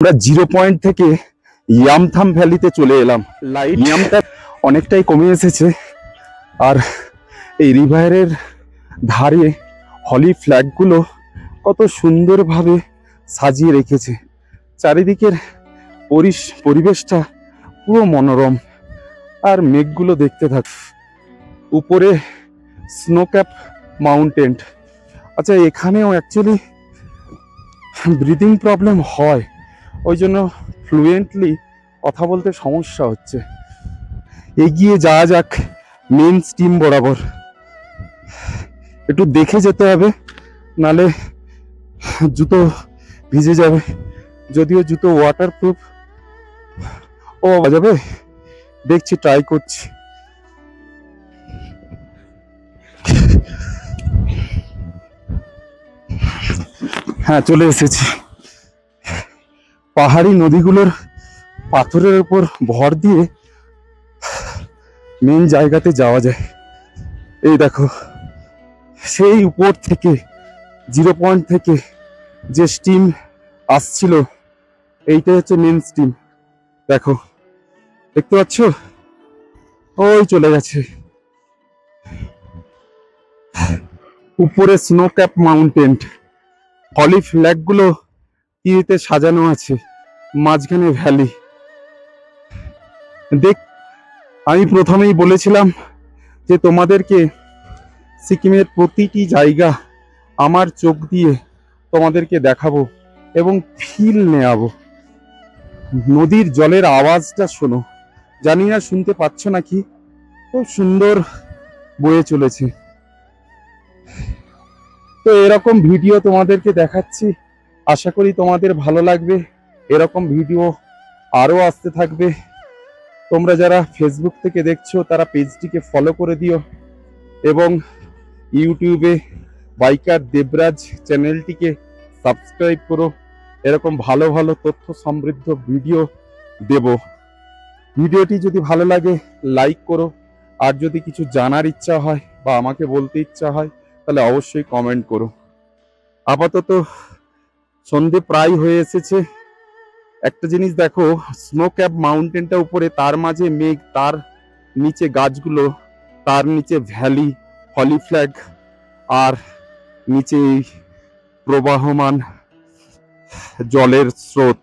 আমরা 0 পয়েন্ট থেকে ইয়ামথাম ভ্যালিতে চলে এলাম। লাইট ইয়ামটা অনেকটাই কমে এসেছে, আর এই রিভারের ধারে হলি ফ্ল্যাগগুলো কত সুন্দরভাবে সাজিয়ে রেখেছে। চারিদিকের পরিবেশটা পুরো মনোরম, আর মেঘগুলো দেখতে থাক। উপরে স্নোক্যাপ মাউন্টেন। আচ্ছা, এখানেও অ্যাকচুয়ালি ব্রিদিং প্রবলেম হয়, ওই জন্য ফ্লুয়েন্টলি কথা বলতে সমস্যা হচ্ছে। এগিয়ে যাওয়া যাক মেন স্ট্রিম বরাবর। একটু দেখে যেতে হবে, নালে জুতো ভিজে যাবে। যদিও জুতো ওয়াটারপ্রুফ, ও যাবে, দেখছি, ট্রাই করছি। হ্যাঁ, চলে এসেছি। পাহাড়ি নদীগুলোর পাথরের উপর ভর দিয়ে মেন জায়গাতে যাওয়া যায়। এই দেখো, সেই উপর থেকে 0 পয়েন্ট থেকে যে স্টিম আসছিল, এইটা হচ্ছে মেন স্টিম। দেখো, দেখতে পাচ্ছ, ওই চলে গেছে উপরে স্নো ক্যাপ মাউন্টেন। হলি ফ্ল্যাগগুলো তীরেতে সাজানো আছে, মাঝখানে ভ্যালি। দেখ, আমি প্রথমেই বলেছিলাম যে তোমাদেরকে সিকিমের প্রতিটি জায়গা আমার চোখ দিয়ে তোমাদেরকে দেখাবো এবং ফিল নেওয়াবো। নদীর জলের আওয়াজটা শোনো, জানি না শুনতে পাচ্ছ নাকি, খুব সুন্দর বয়ে চলেছে। তো এরকম ভিডিও তোমাদেরকে দেখাচ্ছি, আশা করি তোমাদের ভালো লাগবে। এরকম ভিডিও আরো আসতে থাকবে। তোমরা যারা ফেসবুক থেকে দেখছো তারা পেজটিকে ফলো করে দিও, এবং ইউটিউবে বাইকার দেবরাজ চ্যানেলটিকে সাবস্ক্রাইব করো। এরকম ভালো ভালো তথ্য সমৃদ্ধ ভিডিও দেব। ভিডিওটি যদি ভালো লাগে লাইক করো, আর যদি কিছু জানার ইচ্ছা হয় বা আমাকে বলতে ইচ্ছা হয় তাহলে অবশ্যই কমেন্ট করো। আপাতত সন্ধে প্রায় হয়ে এসেছে। একটা জিনিস দেখো, স্নো ক্যাপ মাউন্টেনটা উপরে, তার মাঝে মেঘ, তার নিচে গাছগুলো, তার নিচে ভ্যালি, হলি ফ্ল্যাগ, আর নিচে প্রবাহমান জলের স্রোত।